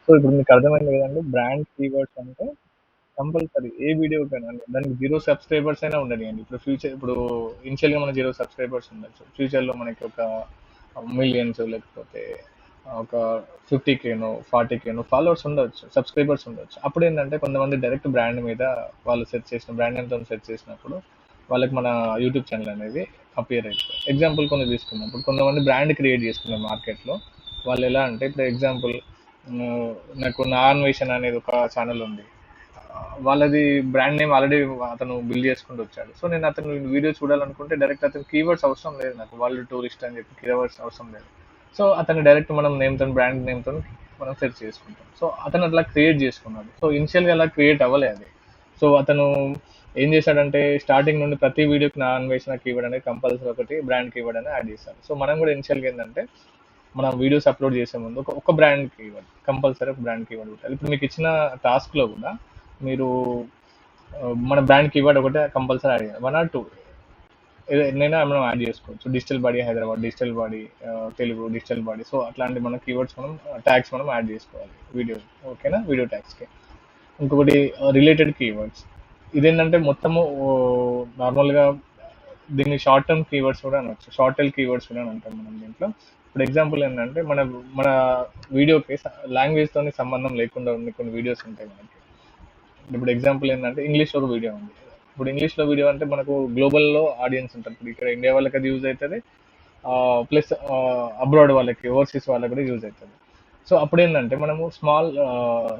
So ఇప్పుడు మీకు అర్థమైంది కదండి బ్రాండ్ కీవర్డ్స్ అంటే కంపల్సరీ ఏ వీడియోకైనా దానికి జీరో సబ్స్క్రైబర్స్ అయినా ఉండనియండి. ఇప్పుడు ఫ్యూచర్ ఇప్పుడు ఇనిషియల్గా మన జీరో సబ్స్క్రైబర్స్ ఉండొచ్చు, ఫ్యూచర్లో మనకి ఒక మిలియన్స్ లేకపోతే ఒక 50Kనో 40Kనో ఫాలోవర్స్ ఉండొచ్చు, సబ్స్క్రైబర్స్ ఉండొచ్చు. అప్పుడు ఏంటంటే కొంతమంది డైరెక్ట్ బ్రాండ్ మీద వాళ్ళు సెర్చ్ చేసిన బ్రాండ్ నేమ్తో సెర్చ్ చేసినప్పుడు వాళ్ళకి మన యూట్యూబ్ ఛానల్ అనేది అపియర్ అవుతుంది. ఎగ్జాంపుల్ కొన్ని తీసుకున్నాం, ఇప్పుడు కొంతమంది బ్రాండ్ క్రియేట్ చేసుకున్నారు మార్కెట్లో. వాళ్ళు ఎలా అంటే ఇప్పుడు ఎగ్జాంపుల్ నాకు నా అన్వేషణ అనేది ఒక ఛానల్ ఉంది. వాళ్ళది బ్రాండ్ నేమ్ ఆల్రెడీ అతను బిల్డ్ చేసుకుంటూ వచ్చాడు. సో నేను అతను వీడియో చూడాలనుకుంటే డైరెక్ట్ అతను కీవర్డ్స్ అవసరం లేదు, నాకు వరల్డ్ టూరిస్ట్ అని చెప్పి కీవర్డ్స్ అవసరం లేదు. సో అతను డైరెక్ట్ మనం నేమ్తో బ్రాండ్ నేమ్తో మనం సెర్చ్ చేసుకుంటాం. సో అతను అట్లా క్రియేట్ చేసుకున్నాడు. సో ఇనిషియల్గా అలా క్రియేట్ అవ్వలేదు అది. సో అతను ఏం చేశాడంటే స్టార్టింగ్ నుండి ప్రతి వీడియోకి నా అన్వేషణ కీవర్డ్ అనేది కంపల్సరీ ఒకటి బ్రాండ్ కీవర్డ్ అనేది యాడ్ చేశారు. సో మనం కూడా ఇనిషియల్గా ఏంటంటే మనం వీడియోస్ అప్లోడ్ చేసే ముందు ఒక బ్రాండ్ కీవర్డ్ కంపల్సరీ ఒక బ్రాండ్ కీవర్డ్ ఉంటుంది. ఇప్పుడు మీకు ఇచ్చిన టాస్క్లో కూడా మీరు మన బ్రాండ్ కీవర్డ్ ఒకటే కంపల్సరీ యాడ్ చేయాలి, 1 or 2 ఎన్నైనా మనం యాడ్ చేసుకోవచ్చు. Digital body Hyderabad, digital body Telugu, digital body. So అట్లాంటి మన కీవర్డ్స్ మనం ట్యాగ్స్ మనం యాడ్ చేసుకోవాలి వీడియో, ఓకేనా, వీడియో ట్యాగ్స్కి. ఇంకొకటి రిలేటెడ్ కీవర్డ్స్. ఇదేంటంటే మొత్తము నార్మల్గా దీన్ని షార్ట్ టర్మ్ కీవర్డ్స్ కూడా అనొచ్చు, షార్ట్ టెల్ కీవర్డ్స్ కూడా అంటాం మనం దీంట్లో. ఇప్పుడు ఎగ్జాంపుల్ ఏంటంటే మన మన వీడియోకి లాంగ్వేజ్తో సంబంధం లేకుండా ఉన్న కొన్ని వీడియోస్ ఉంటాయి మనకి. ఇప్పుడు ఎగ్జాంపుల్ ఏంటంటే ఇంగ్లీష్లో ఒక వీడియో ఉంది. ఇప్పుడు ఇంగ్లీష్లో వీడియో అంటే మనకు గ్లోబల్లో ఆడియన్స్ ఉంటారు. ఇప్పుడు ఇక్కడ ఇండియా వాళ్ళకి అది యూజ్ అవుతుంది, ప్లస్ అబ్రాడ్ వాళ్ళకి, ఓవర్సీస్ వాళ్ళకి కూడా యూజ్ అవుతుంది. సో అప్పుడు ఏంటంటే మనము స్మాల్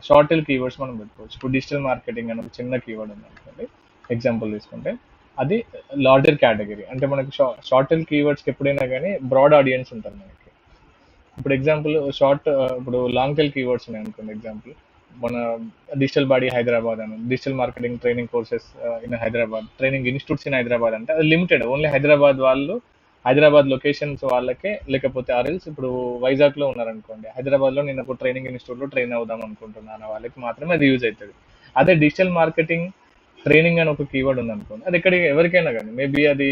షార్ట్ టెల్ కీవర్డ్స్ మనం పెట్టుకోవచ్చు. ఇప్పుడు డిజిటల్ మార్కెటింగ్ అని ఒక చిన్న కీవర్డ్ ఉంది అనుకోండి, ఎగ్జాంపుల్ తీసుకుంటే అది లార్జర్ కేటగిరీ. అంటే మనకి షార్ట్ టెల్ కీవర్డ్స్కి ఎప్పుడైనా కానీ బ్రాడ్ ఆడియన్స్ ఉంటుంది మనకి. ఇప్పుడు ఎగ్జాంపుల్ ఇప్పుడు లాంగ్ టెల్ కీవర్డ్స్ ఉన్నాయి అనుకోండి, ఎగ్జాంపుల్ మన డిజిటల్ బాడీ హైదరాబాద్ అని, digital marketing training courses in Hyderabad, training institutes in Hyderabad. అంటే అది లిమిటెడ్, ఓన్లీ హైదరాబాద్ వాళ్ళు, హైదరాబాద్ లొకేషన్స్ వాళ్ళకే, లేకపోతే ఆర్ఎల్స్ ఇప్పుడు వైజాగ్లో ఉన్నారనుకోండి, హైదరాబాద్లో నేను ఒక ట్రైనింగ్ ఇన్స్టిట్యూట్లో ట్రైన్ అవుదాం అనుకుంటున్నాను వాళ్ళకి మాత్రమే అది యూజ్ అవుతుంది. అదే డిజిటల్ మార్కెటింగ్ ట్రైనింగ్ అని ఒక కీవర్డ్ ఉంది అనుకోండి, అది ఎవరికైనా కానీ, మేబీ అది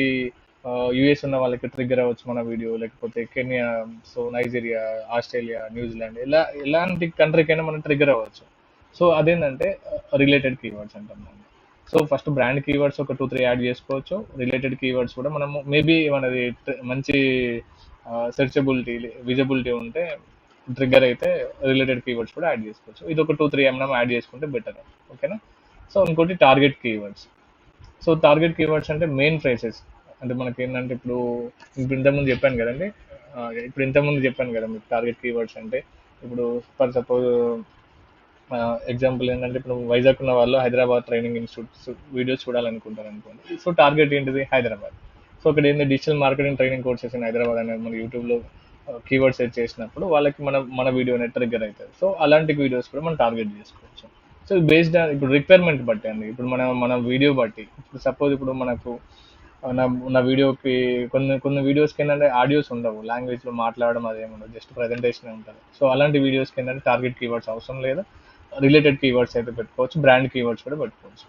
యుఎస్ ఉన్న వాళ్ళకి ట్రిగ్గర్ అవ్వచ్చు మన వీడియో, లేకపోతే Kenya, so Nigeria, Australia, New Zealand, ఎలాంటి కంట్రీకైనా మనం ట్రిగ్గర్ అవ్వచ్చు. సో అదేంటంటే రిలేటెడ్ కీవర్డ్స్ అంటాం మనం. సో ఫస్ట్ బ్రాండ్ కీవర్డ్స్ ఒక 2-3 యాడ్ చేసుకోవచ్చు. రిలేటెడ్ కీవర్డ్స్ కూడా మనము మేబీ మనది మంచి సెర్చబిలిటీ, విజిబిలిటీ ఉంటే, ట్రిగ్గర్ అయితే రిలేటెడ్ కీవర్డ్స్ కూడా యాడ్ చేసుకోవచ్చు. ఇది ఒక 2-3 మనం యాడ్ చేసుకుంటే బెటర్, ఓకేనా. సో ఇంకోటి target keywords. So target keywords అంటే మెయిన్ ఫ్రేసెస్. అంటే మనకి ఏంటంటే ఇప్పుడు ఇంతకుముందు చెప్పాను కదండి, కదా మీకు టార్గెట్ కీవర్డ్స్ అంటే. ఇప్పుడు ఫర్ సపోజ్ ఎగ్జాంపుల్ ఏంటంటే ఇప్పుడు వైజాగ్ ఉన్న వాళ్ళు హైదరాబాద్ ట్రైనింగ్ ఇన్స్టిట్యూట్స్ వీడియోస్ చూడాలనుకుంటారు అనుకోండి. సో టార్గెట్ ఏంటిది హైదరాబాద్. సో ఇక్కడ ఏంటి digital marketing training courses in Hyderabad అనేది మన యూట్యూబ్లో కీవర్డ్ సెర్చ్ చేసినప్పుడు వాళ్ళకి మన వీడియో అనేది ట్రిగ్గర్ అవుతుంది. సో అలాంటి వీడియోస్ కూడా మనం టార్గెట్ చేసుకోవచ్చు. సో బేస్డ్ ఇప్పుడు రిక్వైర్మెంట్ బట్టి అండి, ఇప్పుడు మన వీడియో బట్టి. ఇప్పుడు సపోజ్ ఇప్పుడు మనకు నా నా వీడియోకి కొన్ని వీడియోస్కి ఏంటంటే ఆడియోస్ ఉండవు, లాంగ్వేజ్లో మాట్లాడడం అదేమి ఉండదు, జస్ట్ ప్రజెంటేషన్ ఉంటుంది. సో అలాంటి వీడియోస్కి ఏంటంటే టార్గెట్ కీవర్డ్స్ అవసరం లేదు, రిలేటెడ్ కీవర్డ్స్ అయితే పెట్టుకోవచ్చు, బ్రాండ్ కీవర్డ్స్ కూడా పెట్టుకోవచ్చు.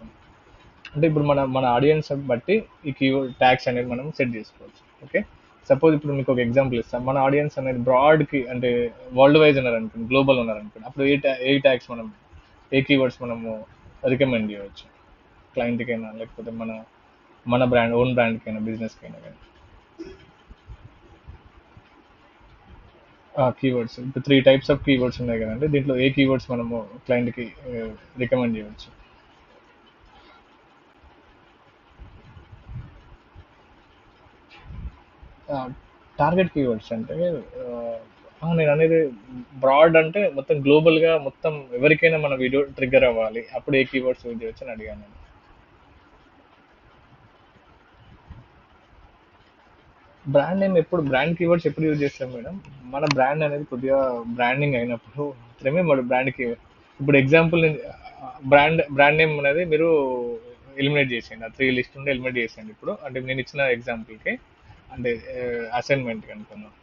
అంటే ఇప్పుడు మన ఆడియన్స్ బట్టి ఈ కీవర్డ్ ట్యాగ్స్ అనేది మనం సెట్ చేసుకోవచ్చు, ఓకే. సపోజ్ ఇప్పుడు మీకు ఒక ఎగ్జాంపుల్ ఇస్తాం, మన ఆడియన్స్ అనేది బ్రాడ్కి అంటే వరల్డ్ వైజ్ ఉన్నారనుకోండి, గ్లోబల్ ఉన్నారనుకోండి, అప్పుడు ఏ ట్యాగ్స్ మనం, ఏ కీవర్డ్స్ మనము రికమెండ్ చేయవచ్చు క్లయింట్కైనా, లేకపోతే మన బ్రాండ్, ఓన్ బ్రాండ్కైనా, బిజినెస్కైనా కానీ. కీవర్డ్స్ ఇప్పుడు 3 types ఆఫ్ కీవర్డ్స్ ఉన్నాయి కదండి, దీంట్లో ఏ కీవర్డ్స్ మనము క్లయింట్కి రికమెండ్ చేయవచ్చు. టార్గెట్ కీవర్డ్స్ అంటే నేను అనేది బ్రాడ్ అంటే మొత్తం గ్లోబల్గా, మొత్తం ఎవరికైనా మన వీడియో ట్రిగ్గర్ అవ్వాలి, అప్పుడు ఏ కీవర్డ్స్ యూజ్ చేయవచ్చు అని అడిగాను నేను. బ్రాండ్ కీవర్డ్స్ ఎప్పుడు యూజ్ చేస్తాం మేడం, మన బ్రాండ్ అనేది కొద్దిగా బ్రాండింగ్ అయినప్పుడు మాత్రమే మన బ్రాండ్ కీవర్డ్. ఇప్పుడు ఎగ్జాంపుల్ బ్రాండ్ నేమ్ అనేది మీరు ఎలిమినేట్ చేసేయండి, ఆ 3 లిస్ట్ నుండి ఎలిమినేట్ చేసేయండి. ఇప్పుడు అంటే నేను ఇచ్చిన ఎగ్జాంపుల్కి, అంటే అసైన్మెంట్ అనుకుందాం,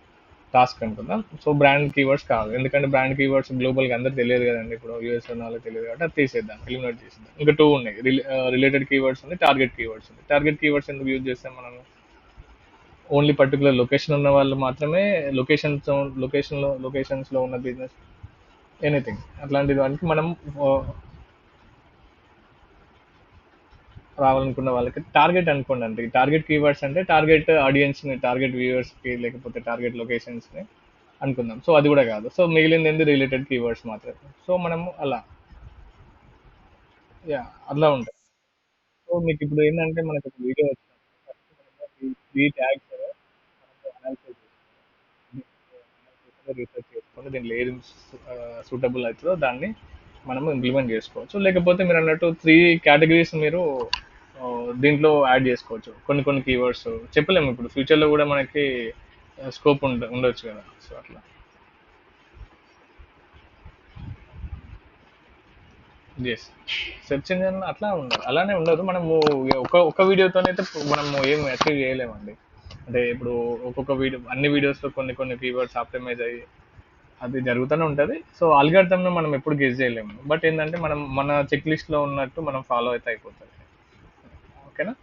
టాస్క్ అనుకుందాం. సో బ్రాండ్ కీవర్డ్స్ కాదు, ఎందుకంటే బ్రాండ్ కీవర్డ్స్ గ్లోబల్గా అందరికి తెలియదు కదండి, ఇప్పుడు యూఎస్ ఉన్న వాళ్ళకి తెలియదు కాబట్టి అది తీసేద్దాం, ఎలిమినేట్ చేసేద్దాం. ఇంకా 2 ఉన్నాయి, రిలేటెడ్ కీవర్డ్స్ ఉంది, టార్గెట్ కీవర్డ్స్ ఉంది. టార్గెట్ కీవర్డ్స్ ఎందుకు యూజ్ చేస్తాం మనం, ఓన్లీ పర్టికులర్ లొకేషన్ ఉన్న వాళ్ళు మాత్రమే, లొకేషన్స్లో ఉన్న బిజినెస్. ఎనీథింగ్ అట్లాంటి దానికి మనం ఆ, రావాలనుకున్న వాళ్ళకి టార్గెట్ అనుకోండి. అంటే టార్గెట్ కీవర్డ్స్ అంటే టార్గెట్ ఆడియన్స్ ని, టార్గెట్ వ్యూవర్స్ కి, లేకపోతే టార్గెట్ లొకేషన్స్ ని అనుకుందాం. సో అది కూడా కాదు. సో మిగిలింది ఏంది, రిలేటెడ్ కీవర్డ్స్ మాత్రమే. సో మనము అలా, యా, అట్లా ఉంటాయి. సో మీకు ఇప్పుడు ఏంటంటే మనకు ఒక వీడియో వచ్చినప్పుడు త్రీ ట్యాగ్స్ అనాలిసిస్ రీసెర్చ్ చేసుకొని దీంట్లో ఏది సూటబుల్ అవుతుందో దాన్ని మనము ఇంప్లిమెంట్ చేసుకోవచ్చు. లేకపోతే మీరు అన్నట్టు త్రీ కేటగిరీస్ మీరు ఆ, దీంట్లో యాడ్ చేసుకోవచ్చు. కొన్ని కొన్ని కీవర్డ్స్ చెప్పలేము, ఇప్పుడు ఫ్యూచర్లో కూడా మనకి స్కోప్ ఉండొచ్చు కదా. సో అట్లా. ఎస్, సెర్చ్ ఇంజిన్ అట్లా ఉండదు, అలానే ఉండదు. మనము ఒక వీడియోతోనే అయితే మనము ఏం అచీవ్ చేయలేమండి. అంటే ఇప్పుడు ఒక్కొక్క వీడియో, అన్ని వీడియోస్లో కొన్ని కొన్ని కీవర్డ్స్ ఆప్టిమైజ్ అయ్యి అది జరుగుతూనే ఉంటుంది. సో అల్గారిథంను మనం ఎప్పుడు గెస్ చేయలేము. బట్ ఏంటంటే మనం మన చెక్ లిస్ట్లో ఉన్నట్టు మనం ఫాలో అయితే అయిపోతుంది. ఓకేనా.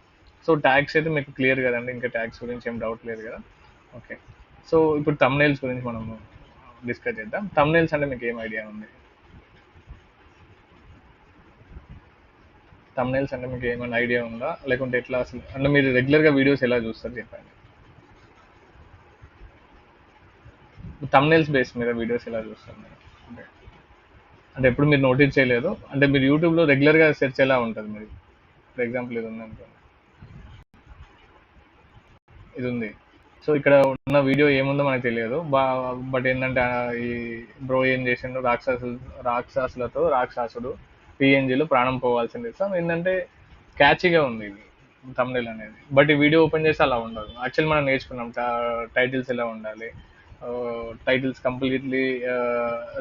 సో ట్యాగ్స్ అయితే మీకు క్లియర్ కదండి, ఇంకా ట్యాగ్స్ గురించి ఏం డౌట్ లేదు కదా. ఓకే. సో ఇప్పుడు తమ్నైల్స్ గురించి మనం డిస్కస్ చేద్దాం. తమ్నైల్స్ అంటే మీకు ఏం ఐడియా ఉంది? తమ్నైల్స్ అంటే మీకు ఏమైనా ఐడియా ఉందా, లేకుంటే ఎట్లా అసలు, అంటే మీరు రెగ్యులర్గా వీడియోస్ ఎలా చూస్తారు చెప్పండి. తమ్నైల్స్ బేస్ మీద వీడియోస్ ఎలా చూస్తారు మీరు? అంటే అంటే ఎప్పుడు మీరు నోటీస్ చేయలేదు అంటే, మీరు యూట్యూబ్లో రెగ్యులర్గా సెర్చ్ ఎలా ఉంటుంది మీరు? ఫర్ ఎగ్జాంపుల్ ఇది ఉంది అనుకోండి, ఇది ఉంది. సో ఇక్కడ ఉన్న వీడియో ఏముందో మనకు తెలియదు. బట్ ఏంటంటే ఈ బ్రో ఏం చేసిండు, రాక్షసులతో రాక్షసుడు పిఎన్జిలో ప్రాణం పోవాల్సింది. సో ఏంటంటే క్యాచీగా ఉంది ఇది తమిళ అనేది. బట్ ఈ వీడియో ఓపెన్ చేసి అలా ఉండదు. యాక్చువల్ మనం నేర్చుకున్నాం టైటిల్స్ ఎలా ఉండాలి, టైటిల్స్ కంప్లీట్లీ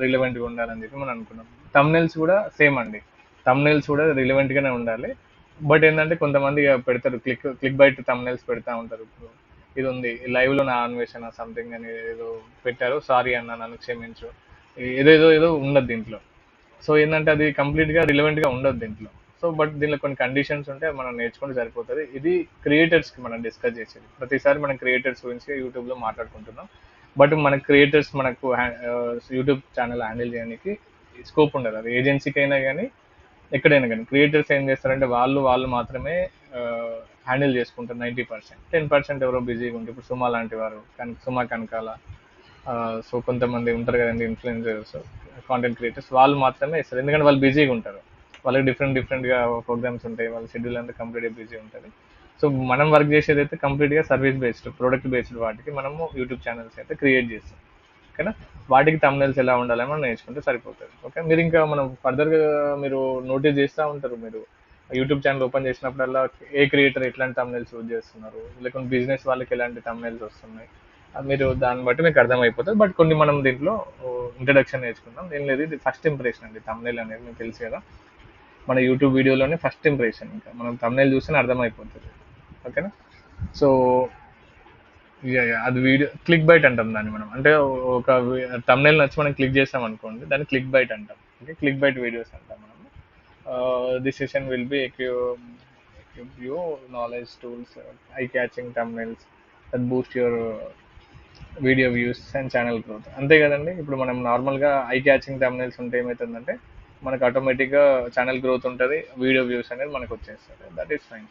రిలవెంట్గా ఉండాలని చెప్పి మనం అనుకున్నాం. తమ్నెల్స్ కూడా సేమ్ అండి. తమ్నెల్స్ కూడా రిలవెంట్గానే ఉండాలి. బట్ ఏంటంటే కొంతమంది ఇక పెడతారు, క్లిక్ బైట్ తమ్నెల్స్ పెడతా ఉంటారు. ఇప్పుడు ఇది ఉంది, లైవ్ లో నా అన్వేషణ సంథింగ్ అని ఏదో పెట్టారు, సారీ అన్న నన్ను క్షమించు, ఏదో ఉండదు దీంట్లో. సో ఏంటంటే అది కంప్లీట్ గా రిలవెంట్ గా ఉండదు దీంట్లో. సో బట్ దీనిలో కొన్ని కండిషన్స్ ఉంటే అది మనం నేర్చుకుంటే సరిపోతుంది. ఇది క్రియేటర్స్ కి మనం డిస్కస్ చేసేది. ప్రతిసారి మనం క్రియేటర్స్ గురించి యూట్యూబ్ లో మాట్లాడుకుంటున్నాం. బట్ మన క్రియేటర్స్ మనకు యూట్యూబ్ ఛానల్ హ్యాండిల్ చేయడానికి స్కోప్ ఉండదు. అది ఏజెన్సీకి అయినా కానీ ఎక్కడైనా కానీ క్రియేటర్స్ ఏం చేస్తారంటే వాళ్ళు మాత్రమే హ్యాండిల్ చేసుకుంటారు 90%. 10% ఎవరో బిజీగా ఉంటారు. ఇప్పుడు సుమా లాంటి వారు, సుమా కనకాల, సో కొంతమంది ఉంటారు కదండి ఇన్ఫ్లుయెన్సర్స్, కాంటెంట్ క్రియేటర్స్, వాళ్ళు మాత్రమే ఇస్తారు. ఎందుకంటే వాళ్ళు బిజీగా ఉంటారు, వాళ్ళకి డిఫరెంట్గా ప్రోగ్రామ్స్ ఉంటాయి, వాళ్ళ షెడ్యూల్ అంతా కంప్లీట్గా బిజీ ఉంటుంది. సో మనం వర్క్ చేసేది అయితే కంప్లీట్గా సర్వీస్ బేస్డ్, ప్రొడక్ట్ బేస్డ్ వాటికి మనము యూట్యూబ్ ఛానల్స్ అయితే క్రియేట్ చేస్తాం. ఓకేనా. వాటికి తమ్నెల్స్ ఎలా ఉండాలని మనం నేర్చుకుంటే సరిపోతుంది. ఓకే. మీరు ఇంకా మనం ఫర్దర్గా మీరు నోటీస్ చేస్తూ ఉంటారు, మీరు యూట్యూబ్ ఛానల్ ఓపెన్ చేసినప్పుడల్లా ఏ క్రియేటర్ ఎట్లాంటి తమ్నెల్స్ యూజ్ చేస్తున్నారు, లేకుంటే బిజినెస్ వాళ్ళకి ఎలాంటి తమ్నెల్స్ వస్తున్నాయి, మీరు దాన్ని బట్టి మీకు అర్థమైపోతుంది. బట్ కొన్ని మనం దీంట్లో ఇంట్రడక్షన్ నేర్చుకుందాం. ఏం లేదు, ఇది ఫస్ట్ ఇంప్రెషన్ అండి. తమ్నెల్ అనేది మీకు తెలుసు కదా, మన యూట్యూబ్ వీడియోలోనే ఫస్ట్ ఇంప్రెషన్. ఇంకా మనం తమ్నెల్ చూస్తేనే అర్థమైపోతుంది. ఓకేనా. సో అది వీడియో క్లిక్ బైట్ అంటాం దాన్ని మనం. అంటే ఒక తమ్నెల్ నచ్చి మనం క్లిక్ చేస్తాం అనుకోండి, దాన్ని క్లిక్ బైట్ అంటాం. ఓకే, క్లిక్ బైట్ వీడియోస్ అంటాం మనం. This session will be you knowledge tools, I catching thumbnails that Boost your video views and channel growth. అంతే కదండి. ఇప్పుడు మనం నార్మల్గా ఐ క్యాచింగ్ తమ్నెల్స్ ఉంటే ఏమవుతుందంటే మనకు ఆటోమేటిక్గా ఛానల్ గ్రోత్ ఉంటుంది, వీడియో వ్యూస్ అనేది మనకు వచ్చేస్తుంది. That is fine.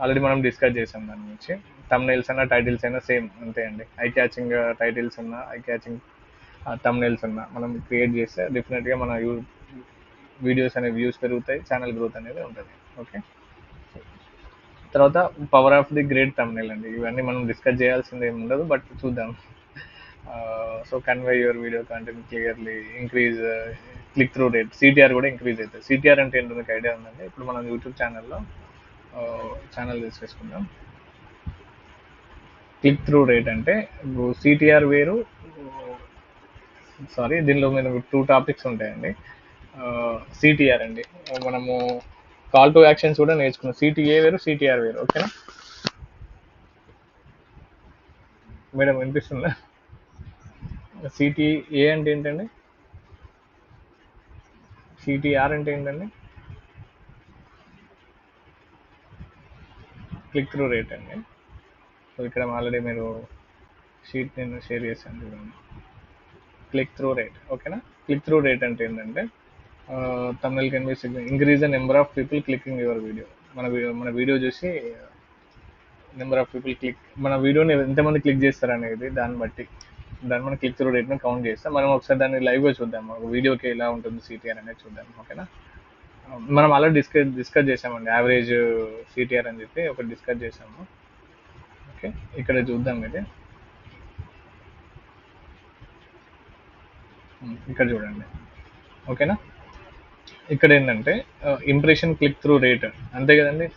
ఆల్రెడీ మనం డిస్కస్ చేసాం దాని గురించి. తమ్నెల్స్ అయినా టైటిల్స్ అయినా సేమ్ అంతే అండి. ఐ క్యాచింగ్ టైటిల్స్ ఉన్నా, ఐ క్యాచింగ్ తమ్నెల్స్ ఉన్నా మనం క్రియేట్ చేస్తే డెఫినెట్గా మన వీడియోస్ అనే వ్యూస్ పెరుగుతాయి, ఛానల్ గ్రోత్ అనేది ఉంటుంది. ఓకే. తర్వాత power of the great thumbnail అండి. ఇవన్నీ మనం డిస్కస్ చేయాల్సింది ఏమి ఉండదు, బట్ చూద్దాం. So convey your video content clearly, increase click through rate, CTR కూడా ఇంక్రీజ్ అవుతుంది. సిటిఆర్ అంటే ఏంటో మీకు ఐడియా ఉందండి? ఇప్పుడు మనం యూట్యూబ్ ఛానల్లో ఛానల్ తీసుకుందాం. క్లిక్ త్రూ రేట్ అంటే సిటిఆర్ వేరు. సారీ, దీనిలో మీరు టూ టాపిక్స్ ఉంటాయండి. సిటిఆర్ అండి, మనము కాల్ టు యాక్షన్స్ కూడా నేర్చుకున్నాం. సిటిఏ వేరు, సిటిఆర్ వేరు. ఓకేనా మేడం, వినిపిస్తుందా? సిటిఏ అంటే ఏంటండి? సిటిఆర్ అంటే ఏంటండి? క్లిక్ త్రూ రేట్ అండి. సో ఇక్కడ ఆల్రెడీ మీరు షీట్ నేను షేర్ చేశాను చూడండి. Click through rate. ఓకేనా? క్లిక్ త్రూ రేట్ అంటే ఏంటంటే Tamil can be increase the number of people clicking your video. మన వీడియో చూసి నెంబర్ ఆఫ్ పీపుల్ క్లిక్, మన వీడియోని ఎంతమంది క్లిక్ చేస్తారనేది దాన్ని మనం క్లిక్ త్రూ రేట్ని కౌంట్ చేస్తాం. మనం ఒకసారి దాన్ని లైవ్గా చూద్దాం, ఒక వీడియోకి ఎలా ఉంటుంది సిటిఆర్ అనేది చూద్దాం. ఓకేనా? మనం అలా డిస్కస్ చేసామండి, యావరేజ్ సిటిఆర్ అని చెప్పి ఒకటి డిస్కస్ చేసాము. ఓకే, ఇక్కడ చూద్దాం ఇది. ఇక్కడ చూడండి. ఓకేనా? ఇక్కడ ఏంటంటే ఇంప్రెషన్ క్లిక్ త్రూ రేట్, అంతే కదండి.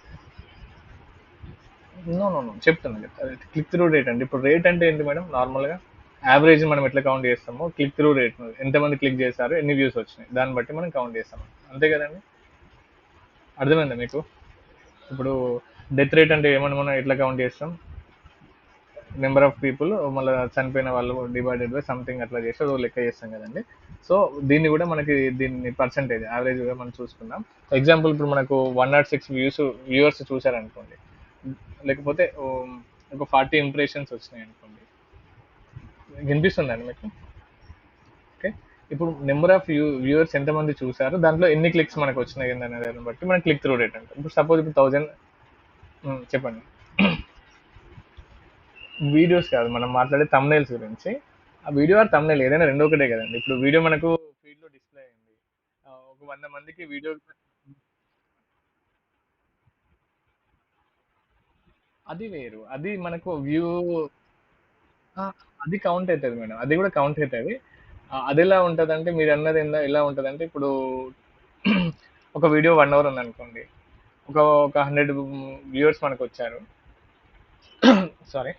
నో నో నో చెప్తాను. క్లిక్ త్రూ రేట్ అంటే ఇప్పుడు రేట్ అంటే ఏంటి మేడం? నార్మల్గా యావరేజ్ మనం ఎట్లా కౌంట్ చేస్తామో క్లిక్ త్రూ రేట్, ఎంతమంది క్లిక్ చేశారు, ఎన్ని వ్యూస్ వచ్చినాయి, దాన్ని బట్టి మనం కౌంట్ చేస్తాం, అంతే కదండి. అర్థమైందా మీకు? ఇప్పుడు డెత్ రేట్ అంటే ఏమన్నా మనం ఎట్లా కౌంట్ చేస్తాం? నెంబర్ ఆఫ్ పీపుల్ మళ్ళీ చనిపోయిన వాళ్ళు డివైడెడ్ బై సంథింగ్ అట్లా చేసి అదో లెక్క చేస్తాం కదండి. సో దీన్ని కూడా మనకి దీన్ని పర్సంటేజ్ యావరేజ్గా మనం చూసుకుందాం. ఎగ్జాంపుల్ ఇప్పుడు మనకు 106 వ్యూవర్స్ చూసారనుకోండి, లేకపోతే ఒక 40 ఇంప్రెషన్స్ వచ్చినాయి అనుకోండి. వినిపిస్తుందండి మీకు? ఓకే, ఇప్పుడు నెంబర్ ఆఫ్ వ్యూవర్స్ ఎంతమంది చూసారు, దాంట్లో ఎన్ని క్లిక్స్ మనకు వచ్చినాయి అనే దాన్ని బట్టి మనం క్లిక్ త్రూ రేట్ అంటాం. ఇప్పుడు సపోజ్ ఇప్పుడు 1000. చెప్పండి. వీడియోస్ కాదు, మనం మాట్లాడే తమ్నైల్స్ గురించి. ఆ వీడియో ఆర్ తమ్నైల్ ఏదైనా రెండు ఒకటే కదండి. ఇప్పుడు వీడియో మనకు ఫీడ్ లో డిస్ప్లే అయింది, ఒక 100 మందికి వీడియో, అది వేరు, అది మనకు వ్యూ, అది కౌంట్ అవుతుంది మేడం, అది కూడా కౌంట్ అవుతుంది. అది ఎలా ఉంటుంది అంటే, మీరు అన్నది ఎలా ఉంటుంది అంటే, ఇప్పుడు ఒక వీడియో 1 అవర్ ఉంది అనుకోండి, ఒక ఒక 100 వ్యూవర్స్ మనకు వచ్చారు. సారీ,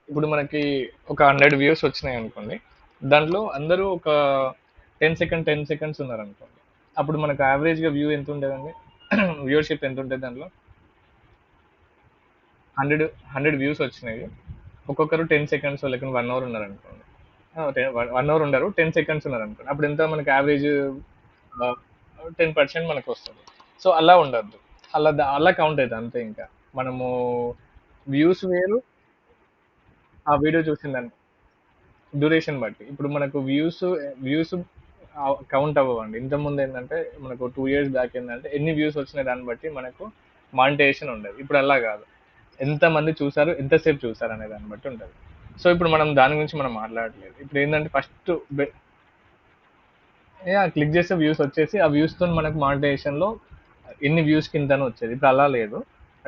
ఇప్పుడు మనకి ఒక 100 వ్యూస్ వచ్చినాయి అనుకోండి, దాంట్లో అందరూ ఒక 10 సెకండ్స్ ఉన్నారు అనుకోండి, అప్పుడు మనకు యావరేజ్గా వ్యూ ఎంత ఉండేదండి? వ్యూవర్షిప్ ఎంత ఉంటుంది దాంట్లో? 100 వ్యూస్ వచ్చినాయి, ఒక్కొక్కరు 10 సెకండ్స్, లేకపోతే 1 అవర్ ఉన్నారు అనుకోండి. 1 అవర్ ఉండరు, 10 సెకండ్స్ ఉన్నారు అనుకోండి, అప్పుడు ఎంత మనకి యావరేజ్? 10% మనకు వస్తుంది. సో అలా ఉండద్దు, అలా కౌంట్ అవుతుంది అంతే. ఇంకా మనము వ్యూస్ వేరు, ఆ వీడియో చూసిందని డ్యూరేషన్ బట్టి. ఇప్పుడు మనకు వ్యూస్ కౌంట్ అవ్వండి. ఇంతకుముందు ఏంటంటే మనకు 2 years బ్యాక్ ఏంటంటే ఎన్ని వ్యూస్ వచ్చినాయి దాన్ని బట్టి మనకు మానిటైజేషన్ ఉండేది. ఇప్పుడు అలా కాదు, ఎంతమంది చూసారు, ఎంతసేపు చూసారు అనే దాన్ని బట్టి ఉంటుంది. సో ఇప్పుడు మనం దాని గురించి మనం మాట్లాడలేదు. ఇప్పుడు ఏంటంటే ఫస్ట్ క్లిక్ చేస్తే వ్యూస్ వచ్చేసి, ఆ వ్యూస్తో మనకు మానిటైజేషన్లో ఎన్ని వ్యూస్ కింద వచ్చేది. ఇప్పుడు అలా లేదు,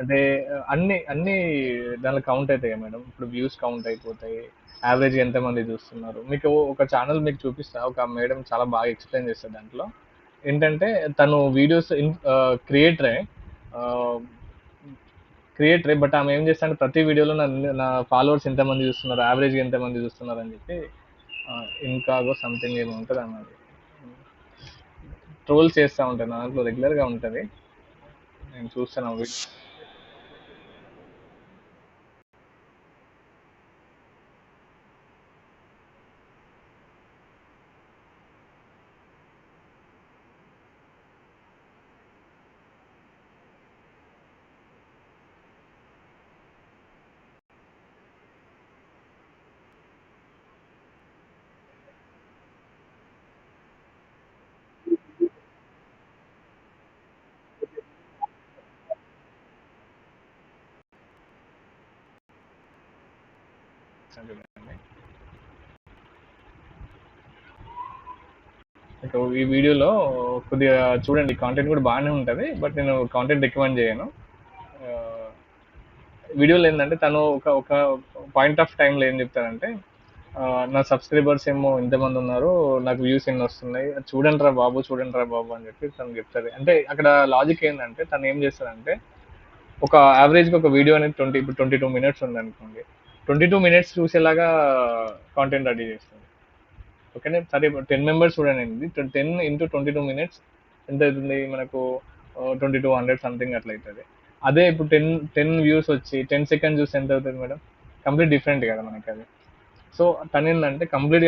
అంటే అన్ని దానిలో కౌంట్ అవుతాయి మేడం. ఇప్పుడు వ్యూస్ కౌంట్ అయిపోతాయి, యావరేజ్ ఎంతమంది చూస్తున్నారు. మీకు ఒక ఛానల్ మీకు చూపిస్తా, ఒక మేడం చాలా బాగా ఎక్స్ప్లెయిన్ చేస్తారు దాంట్లో. ఏంటంటే తను వీడియోస్ క్రియేటరే క్రియేటరే బట్ ఆమె ఏం చేస్తానంటే ప్రతి వీడియోలో నా ఫాలోవర్స్ ఎంతమంది చూస్తున్నారు, యావరేజ్గా ఎంతమంది చూస్తున్నారు అని చెప్పి ఇంకాగో సంథింగ్ ఏమి ఉంటుంది అన్నది, ట్రోల్ చేస్తూ ఉంటాను, నా దాంట్లో రెగ్యులర్గా ఉంటుంది, నేను చూస్తాను వీడియో. ఇక ఈ వీడియోలో కొద్దిగా చూడండి, కాంటెంట్ కూడా బాగానే ఉంటుంది, బట్ నేను కాంటెంట్ రికమెండ్ చేయను. ఆ, వీడియోలో ఏంటంటే తను ఒక ఒక పాయింట్ ఆఫ్ టైంలో ఏం చెప్తారంటే, నా సబ్స్క్రైబర్స్ ఏమో ఇంతమంది ఉన్నారు, నాకు వ్యూస్ ఎన్ని వస్తున్నాయి, చూడండి రా బాబు అని చెప్పి తను చెప్తారు. అంటే అక్కడ లాజిక్ ఏంటంటే తను ఏం చేస్తారంటే, ఒక యావరేజ్గా ఒక వీడియో అనేది ఇప్పుడు 22 minutes ఉంది అనుకోండి, 22 minutes చూసేలాగా కాంటెంట్ రెడీ చేస్తుంది. ఓకేనే, సరే ఇప్పుడు 10 members చూడండి, 10 into 22 minutes ఎంత అవుతుంది మనకు? 2200 సంథింగ్ అట్లా అవుతుంది. అదే ఇప్పుడు 10 వ్యూస్ వచ్చి 10 seconds చూస్తే ఎంత అవుతుంది మేడం? కంప్లీట్ డిఫరెంట్ కదా మనకి అది. సో తను ఏంటంటే కంప్లీట్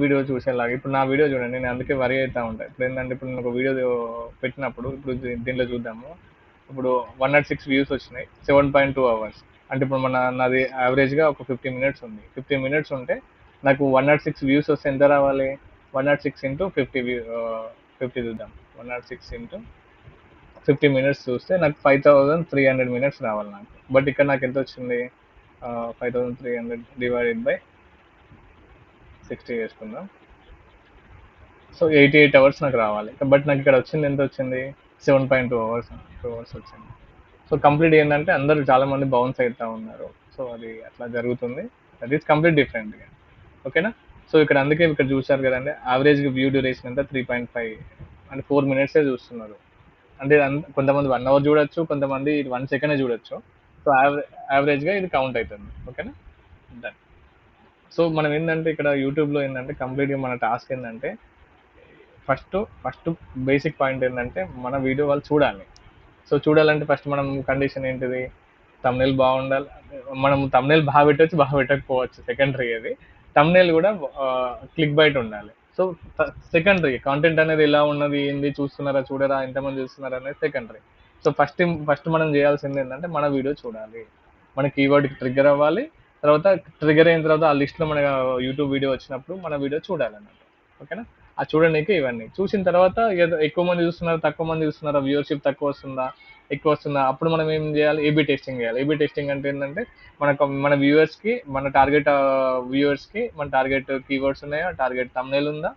వీడియో చూసేలాగా, ఇప్పుడు నా వీడియో చూడండి, నేను అందుకే వరి అవుతా ఉంటాను. ఇప్పుడు ఏంటంటే ఇప్పుడు నేను ఒక వీడియో పెట్టినప్పుడు, ఇప్పుడు దీంట్లో చూద్దాము, ఇప్పుడు 106 వ్యూస్ వచ్చినాయి, 7.2 hours. అంటే ఇప్పుడు నాది యావరేజ్గా ఒక 50 minutes ఉంది. 50 minutes ఉంటే నాకు 106 వ్యూస్ వస్తే ఎంత రావాలి? 106 ఇంటూ 50 50 చూద్దాం. 106 ఇంటూ 50 minutes చూస్తే నాకు 5300 minutes రావాలి నాకు. బట్ ఇక్కడ నాకు ఎంత వచ్చింది? 5300 డివైడెడ్ బై 60 చేసుకుందాం. సో 88 hours నాకు రావాలి. బట్ నాకు ఇక్కడ వచ్చింది ఎంత వచ్చింది? 7.2 hours, 2 hours వచ్చింది. సో కంప్లీట్ ఏంటంటే అందరూ చాలా మంది బౌన్స్ అవుతా ఉన్నారు. సో అది అట్లా జరుగుతుంది. That is complete different. ఓకేనా? సో ఇక్కడ అందుకే ఇక్కడ చూసారు కదండి, యావరేజ్ వ్యూ డ్యూరేషన్ అంతా 3.5 అంటే 4 minutes చూస్తున్నారు. అంటే కొంతమంది 1 hour చూడొచ్చు, కొంతమంది 1 second చూడొచ్చు. సో యావరేజ్గా ఇది కౌంట్ అవుతుంది. ఓకేనా? డన్. సో మనం ఏంటంటే ఇక్కడ యూట్యూబ్లో ఏంటంటే కంప్లీట్గా మన టాస్క్ ఏంటంటే ఫస్ట్ ఫస్ట్ బేసిక్ పాయింట్ ఏంటంటే మన వీడియో వాళ్ళు చూడాలి. సో చూడాలంటే ఫస్ట్ మనం కండిషన్ ఏంటిది? తమ్నేల్ బాగుండాలి. మనం తమ్నేల్ బాగా పెట్టచ్చు, బాగా పెట్టకపోవచ్చు, సెకండరీ. అది తమ్నేల్ కూడా క్లిక్ బైట్ ఉండాలి. సో సెకండరీ కాంటెంట్ అనేది ఎలా ఉన్నది, ఏంది, చూస్తున్నారా చూడరా, ఎంతమంది చూస్తున్నారా అనేది సెకండరీ. సో ఫస్ట్ మనం చేయాల్సింది ఏంటంటే మన వీడియో చూడాలి, మన కీవర్డ్కి ట్రిగ్గర్ అవ్వాలి. తర్వాత ట్రిగ్గర్ అయిన తర్వాత ఆ లిస్ట్లో మన యూట్యూబ్ వీడియో వచ్చినప్పుడు మన వీడియో చూడాలన్నమాట. ఓకేనా? ఆ చూడడానికి ఇవన్నీ చూసిన తర్వాత ఏదో ఎక్కువ మంది చూస్తున్నారు, తక్కువ మంది చూస్తున్నారా, వ్యూవర్షిప్ తక్కువ వస్తుందా, ఎక్కువ వస్తుందా, అప్పుడు మనం ఏం చేయాలి? ఏబీ టెస్టింగ్ చేయాలి. ఏబీ టెస్టింగ్ అంటే ఏంటంటే మన వ్యూవర్స్కి, మన టార్గెట్ వ్యూవర్స్కి మన టార్గెట్ కీవర్డ్స్ ఉన్నాయా, టార్గెట్ తమ్నేల్ ఉందా,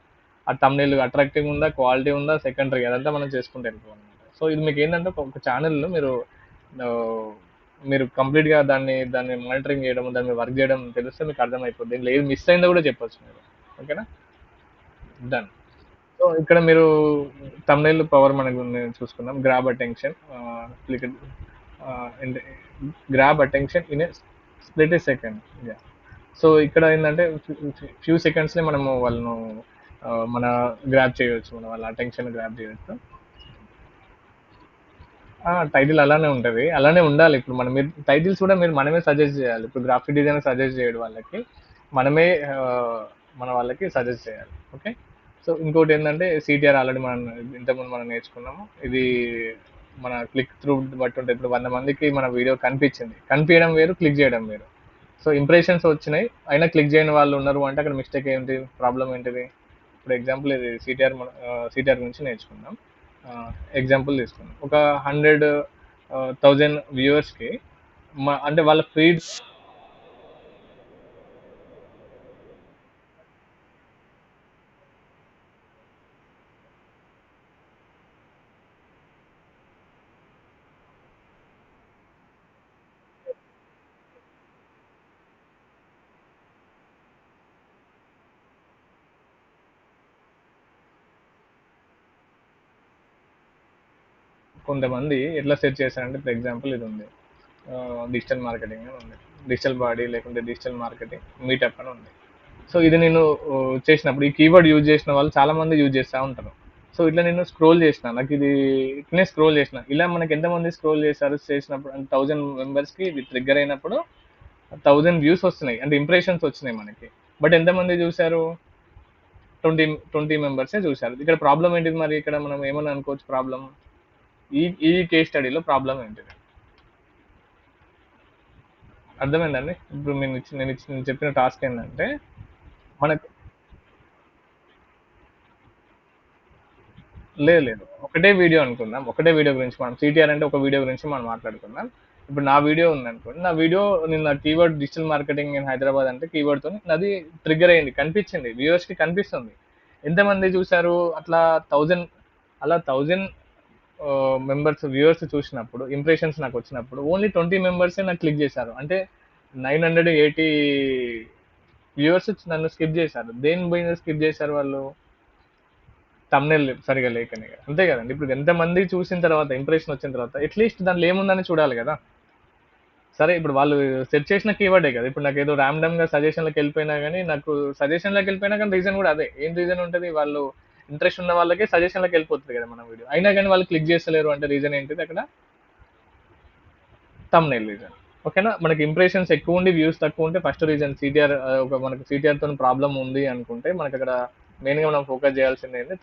ఆ తమ్నేల్ అట్రాక్టివ్ ఉందా, క్వాలిటీ ఉందా, సెకండరీ అదంతా మనం చేసుకుంటే వెళ్ళిపోవాలి. సో ఇది మీకు ఏంటంటే ఒక ఛానల్లో ఆ, మీరు కంప్లీట్గా దాన్ని మానిటరింగ్ చేయడం, దాన్ని వర్క్ చేయడం తెలిస్తే మీకు అర్థమైపోతుంది. దీంట్లో ఏది మిస్ అయిందో కూడా చెప్పొచ్చు మీరు. ఓకేనా? డన్. సో ఇక్కడ మీరు తమ్నైల్ పవర్ మనకు చూసుకుందాం. Grab attention, click, grab attention in a split A second. So ఇక్కడ ఏంటంటే ఫ్యూ సెకండ్స్లో మనము వాళ్ళను మన గ్రాబ్ చేయవచ్చు, మన వాళ్ళ అటెన్షన్ గ్రాబ్ చేయవచ్చు. టైటిల్ అలానే ఉంటుంది, అలానే ఉండాలి. ఇప్పుడు మీరు టైటిల్స్ కూడా మనమే సజెస్ట్ చేయాలి. ఇప్పుడు గ్రాఫిక్ డిజైనర్ సజెస్ట్ చేయడు వాళ్ళకి, మనమే మన వాళ్ళకి సజెస్ట్ చేయాలి. ఓకే? సో ఇంకోటి ఏంటంటే సిటిఆర్ ఆల్రెడీ ఇంతకుముందు మనం నేర్చుకున్నాము. ఇది మన క్లిక్ త్రూ బట్టి ఉంటుంది. ఇప్పుడు 100 మందికి మన వీడియో కనిపించడం వేరు, క్లిక్ చేయడం వేరు. సో ఇంప్రెషన్స్ వచ్చినాయి అయినా క్లిక్ చేయని వాళ్ళు ఉన్నారు అంటే అక్కడ మిస్టేక్ ఏంటి, ప్రాబ్లం ఏంటిది? ఇప్పుడు ఎగ్జాంపుల్ ఇది సిటిఆర్ గురించి నేర్చుకుందాం. ఎగ్జాంపుల్ తీసుకుందాం. ఒక 100,000 వ్యూవర్స్కి అంటే వాళ్ళ ఫీడ్ కొంతమంది ఎట్లా సెర్చ్ చేశారంటే, ఇప్పుడు ఎగ్జాంపుల్ ఇది ఉంది, డిజిటల్ మార్కెటింగ్ అని ఉంది, డిజిటల్ బాడీ లేకుంటే డిజిటల్ మార్కెటింగ్ మీటప్ అని ఉంది. సో ఇది నేను చేసినప్పుడు ఈ కీవర్డ్ యూజ్ చేసిన వాళ్ళు చాలా మంది యూజ్ చేస్తూ ఉంటారు. సో ఇట్లా నేను స్క్రోల్ చేసిన, నాకు ఇది ఇట్లనే స్క్రోల్ చేసిన, ఇలా మనకి ఎంతమంది స్క్రోల్ చేసినప్పుడు అంటే 1000 మెంబర్స్కి ఇది ట్రిగ్గర్ అయినప్పుడు 1000 వ్యూస్ వస్తున్నాయి, అంటే ఇంప్రెషన్స్ వచ్చినాయి మనకి. బట్ ఎంతమంది చూశారు? 20 మెంబర్సే చూశారు. ఇక్కడ ప్రాబ్లం ఏంటిది మరి? ఇక్కడ మనం ఏమని అనుకోవచ్చు ప్రాబ్లం? ఈ కేస్ స్టడీలో ప్రాబ్లం ఏంటిది అర్థమైందండి? ఇప్పుడు నేను చెప్పిన టాస్క్ ఏంటంటే మనకు లేదు ఒకటే వీడియో అనుకుందాం, ఒకటే వీడియో గురించి మనం సిటిఆర్ అంటే ఒక వీడియో గురించి మనం మాట్లాడుకుందాం. ఇప్పుడు నా వీడియో ఉందనుకోండి, నా వీడియో నిన్న keyword digital marketing in Hyderabad అంటే కీవర్డ్తో నాది ట్రిగ్గర్ అయింది, కనిపించింది, వ్యూవర్స్కి కనిపిస్తుంది. ఎంతమంది చూశారు? అట్లా 1000, అలా 1000 మెంబర్స్ వ్యూవర్స్ చూసినప్పుడు ఇంప్రెషన్స్ నాకు వచ్చినప్పుడు ఓన్లీ 20 మెంబర్సే నాకు క్లిక్ చేశారు. అంటే 980 వ్యూవర్స్ నన్ను స్కిప్ చేశారు. దేని పోయిన స్కిప్ చేశారు వాళ్ళు? తమ్నేల్ సరిగా లేకనే కదా. అంతే కదండి. ఇప్పుడు ఎంతమంది చూసిన తర్వాత ఇంప్రెషన్ వచ్చిన తర్వాత అట్లీస్ట్ దాంట్లో ఏముందని చూడాలి కదా. సరే ఇప్పుడు వాళ్ళు సెర్చ్ చేసిన కీవర్డే కదా. ఇప్పుడు నాకు ఏదో ర్యాండమ్ గా సజెషన్లకు వెళ్ళిపోయినా కానీ, నాకు సజెషన్లకు వెళ్ళిపోయినా కానీ రీజన్ కూడా అదే. ఏం రీజన్ ఉంటుంది? వాళ్ళు ఇంట్రెస్ట్ ఉన్న వాళ్ళకే సజెషన్లకు వెళ్ళిపోతుంది కదా మన వీడియో, అయినా కానీ వాళ్ళు క్లిక్ చేస్తలేరు అంటే రీజన్ ఏంటిది అక్కడ? Thumbnail reason. ఓకేనా? మనకి ఇంప్రెషన్స్ ఎక్కువ ఉండి వ్యూస్ తక్కువ ఉంటే ఫస్ట్ రీజన్ సిటిఆర్, మనకి సిటిఆర్ తో ప్రాబ్లం ఉంది అనుకుంటే మనకి అక్కడ మెయిన్గా మనం ఫోకస్ చేయాల్సింది ఏంటి,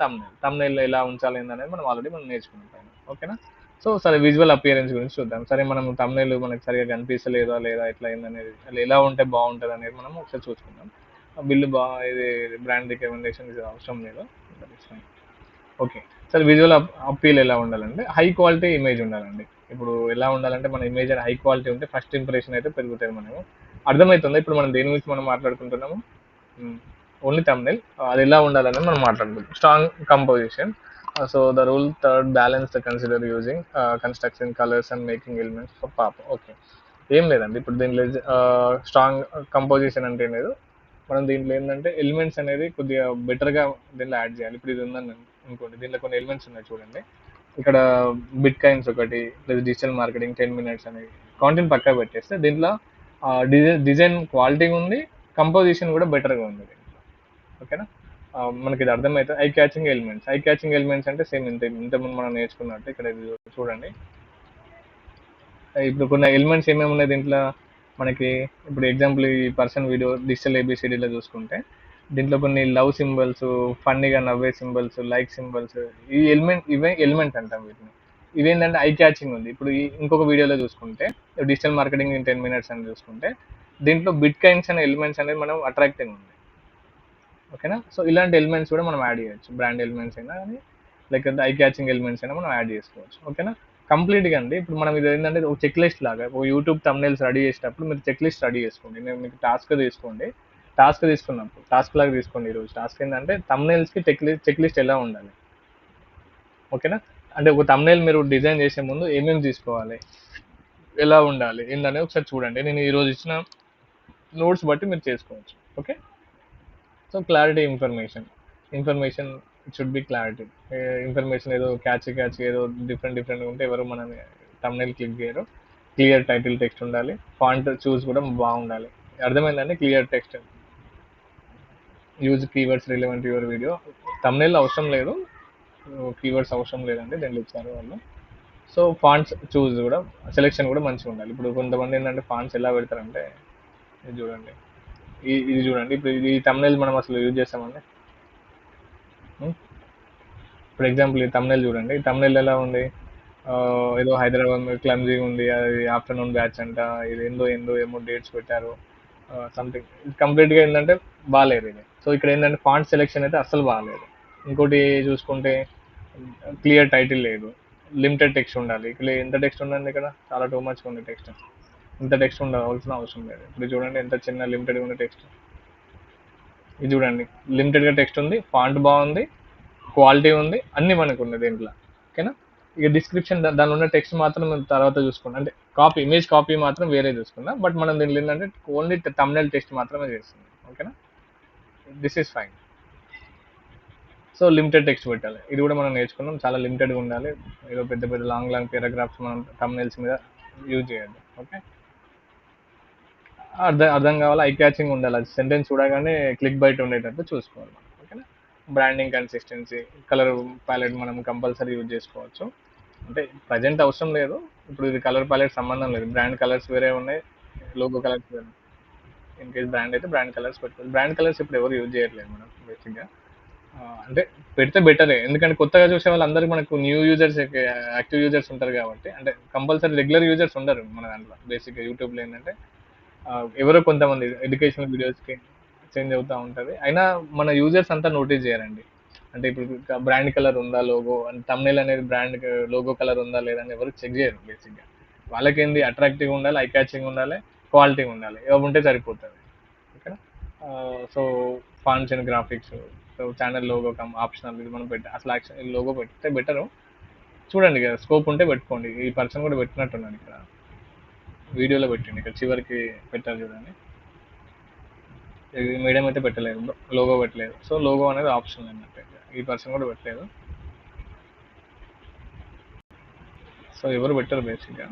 తమ్నైల్ ఎలా ఉంచాలి అనేది మనం నేర్చుకున్నాం పైన. ఓకేనా. సో సరే, విజువల్ అపియరెన్స్ గురించి చూద్దాం. సరే, మనం తమ్నైల్ మనకి సరిగా కనిపిస్తలేదా లేదా ఎట్లా అయిందనేది, అలా ఎలా ఉంటే బాగుంటుంది అనేది మనం ఒకసారి చూసుకుందాం. బిల్లు ఇది బ్రాండ్ రికమెండేషన్ ఇది అవసరం లేదు. ఓకే. సరే, విజువల్ అప్పీల్ ఎలా ఉండాలంటే హై క్వాలిటీ ఇమేజ్ ఉండాలండి. ఇప్పుడు ఎలా ఉండాలంటే మన ఇమేజ్ హై క్వాలిటీ ఉంటే ఫస్ట్ ఇంప్రెషన్ అయితే పెరుగుతుంది మనకు. అర్థమవుతుందా ఇప్పుడు మనం దేని గురించి మనం మాట్లాడుకుంటున్నాము? Only thumbnail. అది ఎలా ఉండాలని మనం మాట్లాడుకుంటాం. Strong composition. So the rule third, balance the consider using construction colours and making elements for పాప. ఓకే. ఏం లేదండి, ఇప్పుడు దీంట్లో స్ట్రాంగ్ కంపోజిషన్ అంటే ఏం లేదు. మనం దీంట్లో ఏంటంటే ఎలిమెంట్స్ అనేది కొద్దిగా బెటర్గా దీంట్లో యాడ్ చేయాలి. ఇప్పుడు ఇది ఉందని అనుకోండి, దీంట్లో కొన్ని ఎలిమెంట్స్ ఉన్నాయి చూడండి. ఇక్కడ బిట్ కాయిన్స్ ఒకటి, ప్లస్ డిజిటల్ మార్కెటింగ్ 10 minutes అనేది కాంటెంట్ పక్కా పెట్టేస్తే దీంట్లో డిజైన్ క్వాలిటీ ఉంది, కంపోజిషన్ కూడా బెటర్గా ఉంది దీంట్లో. ఓకేనా. మనకి ఇది అర్థమైతే ఐ క్యాచింగ్ ఎలిమెంట్స్ అంటే సేమ్ ఇంతకుముందు మనం నేర్చుకున్నట్టు ఇక్కడ ఇది చూడండి. ఇప్పుడు కొన్ని ఎలిమెంట్స్ ఏమేమి ఉన్నాయి దీంట్లో మనకి. ఇప్పుడు ఎగ్జాంపుల్ ఈ పర్సన్ వీడియో డిజిటల్ ఏబిసిడీలో చూసుకుంటే దీంట్లో కొన్ని లవ్ సింబల్స్, ఫన్నీగా నవ్వే సింబల్స్, లైక్ సింబల్స్, ఇవే ఎలిమెంట్స్ అంటాం వీటిని. ఇవేంటంటే ఐ క్యాచింగ్ ఉంది. ఇప్పుడు ఇంకొక వీడియోలో చూసుకుంటే డిజిటల్ మార్కెటింగ్ ఇన్ 10 minutes అని చూసుకుంటే దీంట్లో బిట్ కాయిన్స్ అనే ఎలిమెంట్స్ అనేది మనం అట్రాక్టింగ్ ఉంది. ఓకేనా. సో ఇలాంటి ఎలిమెంట్స్ కూడా మనం యాడ్ చేయొచ్చు. బ్రాండ్ ఎలిమెంట్స్ అయినా కానీ లేకపోతే ఐ క్యాచింగ్ ఎలిమెంట్స్ అయినా మనం యాడ్ చేసుకోవచ్చు. ఓకేనా. కంప్లీట్గా అండి ఇప్పుడు మనం ఇది ఏంటంటే ఒక చెక్ లిస్ట్ లాగా, ఒక యూట్యూబ్ thumbnails రెడీ చేసేటప్పుడు మీరు చెక్ లిస్ట్ రెడీ చేసుకోండి. నేను మీకు టాస్క్ తీసుకున్నప్పుడు టాస్క్ లాగా తీసుకోండి. ఈరోజు టాస్క్ ఏంటంటే thumbnailsకి చెక్ లిస్ట్ ఎలా ఉండాలి. ఓకేనా. అంటే ఒక thumbnail మీరు డిజైన్ చేసే ముందు ఏమేమి తీసుకోవాలి, ఎలా ఉండాలి ఏంటనేది ఒకసారి చూడండి. నేను ఈరోజు ఇచ్చిన నోట్స్ బట్టి మీరు చేసుకోవచ్చు. Okay. So clarity information it should be clarity. Information ఏదో క్యాచ్ ఏదో డిఫరెంట్ ఉంటే ఎవరు మనం thumbnail క్లిక్ చేయరు. క్లియర్ టైటిల్ టెక్స్ట్ ఉండాలి. ఫాంట్ చూస్ కూడా బాగుండాలి. అర్థమైందండి. Clear text, use keywords relevant your video. thumbnail అవసరం లేదు, కీవర్డ్స్ అవసరం లేదండి, దీంట్లో ఇచ్చారు వాళ్ళు. సో ఫాంట్స్ చూస్ కూడా, సెలెక్షన్ కూడా మంచిగా ఉండాలి. ఇప్పుడు కొంతమంది ఏంటంటే ఫాంట్స్ ఎలా పెడతారంటే ఇది చూడండి, ఇది చూడండి. ఇప్పుడు ఈ thumbnail మనం అసలు యూజ్ చేస్తామండి. ఫర్ ఎగ్జాంపుల్ ఈ thumbnail చూడండి. ఈ thumbnail ఎలా ఉంది, ఏదో హైదరాబాద్ క్లమ్జీగా ఉంది, అది ఆఫ్టర్నూన్ బ్యాచ్ అంట, ఇది ఏమో డేట్స్ పెట్టారు సంథింగ్. కంప్లీట్గా ఏంటంటే బాగాలేదు ఇది. సో ఇక్కడ ఏంటంటే ఫాంట్ సెలెక్షన్ అయితే అస్సలు బాగాలేదు. ఇంకోటి చూసుకుంటే క్లియర్ టైటిల్ లేదు, లిమిటెడ్ టెక్స్ట్ ఉండాలి. ఇక్కడ ఎంత టెక్స్ట్ ఉందండి, ఇక్కడ చాలా టూ మచ్ ఉంది టెక్స్ట్. ఇంత టెక్స్ట్ ఉండవలసిన అవసరం లేదు. ఇప్పుడు చూడండి ఎంత చిన్న లిమిటెడ్గా ఉంది టెక్స్ట్. ఇది చూడండి, లిమిటెడ్గా టెక్స్ట్ ఉంది, ఫాంట్ బాగుంది, క్వాలిటీ ఉంది, అన్ని మనకు ఉంది దీంట్లో. ఓకేనా. ఇక డిస్క్రిప్షన్ దానిలో ఉన్న టెక్స్ట్ మాత్రం తర్వాత చూసుకున్నాం, అంటే ఇమేజ్ కాపీ మాత్రం వేరే చూసుకున్నాం. బట్ మనం దీనిలో ఏంటంటే ఓన్లీ thumbnail టెక్స్ట్ మాత్రమే చేస్తుంది. ఓకేనా. This is fine. So limited text పెట్టాలి, ఇది కూడా మనం నేర్చుకున్నాం. చాలా లిమిటెడ్గా ఉండాలి. ఏదో పెద్ద లాంగ్ పారాగ్రాఫ్స్ మనం thumbnails మీద యూజ్ చేయొద్దు. ఓకే. అర్థం కావాలి, ఐ క్యాచింగ్ ఉండాలి. అది సెంటెన్స్ చూడగానే క్లిక్ బైట్ ఉండేటట్టు చూసుకోవాలి మనం. ఓకేనా. బ్రాండింగ్ కన్సిస్టెన్సీ, కలర్ ప్యాలెట్ మనం కంపల్సరీ యూజ్ చేసుకోవచ్చు. అంటే ప్రజెంట్ అవసరం లేదు, ఇప్పుడు ఇది కలర్ ప్యాలెట్ సంబంధం లేదు. బ్రాండ్ కలర్స్ వేరే ఉన్నాయి, లోగో కలర్స్ వేరే. ఇన్ కేస్ బ్రాండ్ అయితే బ్రాండ్ కలర్స్ పెట్టుకోవాలి. బ్రాండ్ కలర్స్ ఇప్పుడు ఎవరు యూజ్ చేయట్లేదు మనం బేసిక్గా. అంటే పెడితే బెటరే, ఎందుకంటే కొత్తగా చూసే వాళ్ళందరికీ మనకు న్యూ యూజర్స్, యాక్టివ్ యూజర్స్ ఉంటారు కాబట్టి. అంటే కంపల్సరీ రెగ్యులర్ యూజర్స్ ఉండరు మన దాంట్లో. బేసిక్గా యూట్యూబ్లో ఏంటంటే ఎవరో కొంతమంది ఎడ్యుకేషనల్ వీడియోస్కి చేంజ్ అవుతూ ఉంటుంది. అయినా మన యూజర్స్ అంతా నోటీస్ చేయరండి. అంటే ఇప్పుడు బ్రాండ్ కలర్ ఉందా, లోగో అండ్ thumbnail అనేది బ్రాండ్ లోగో కలర్ ఉందా లేదా అని ఎవరు చెక్ చేయరు బేసిక్గా. వాళ్ళకేంది అట్రాక్టివ్గా ఉండాలి, ఐ క్యాచింగ్ ఉండాలి, క్వాలిటీ ఉండాలి, ఇవి ఉంటే సరిపోతుంది. ఓకేనా. So fonts and graphics, so channel logo optional, ఇది మనం అసలు లోగో పెడితే బెటరు. చూడండి కదా, స్కోప్ ఉంటే పెట్టుకోండి. ఈ పర్సన్ కూడా పెట్టినట్టున్నాను ఇక్కడ వీడియోలో పెట్టండి, ఇక్కడ చివరికి పెట్టారు చూడండి. మీడియం అయితే పెట్టలేదు, లోగో పెట్టలేదు. సో లోగో అనేది ఆప్షన్ అన్నట్టు, ఈ పర్సన్ కూడా పెట్టలేదు. సో ఎవరు పెట్టారు బేసిక్గా,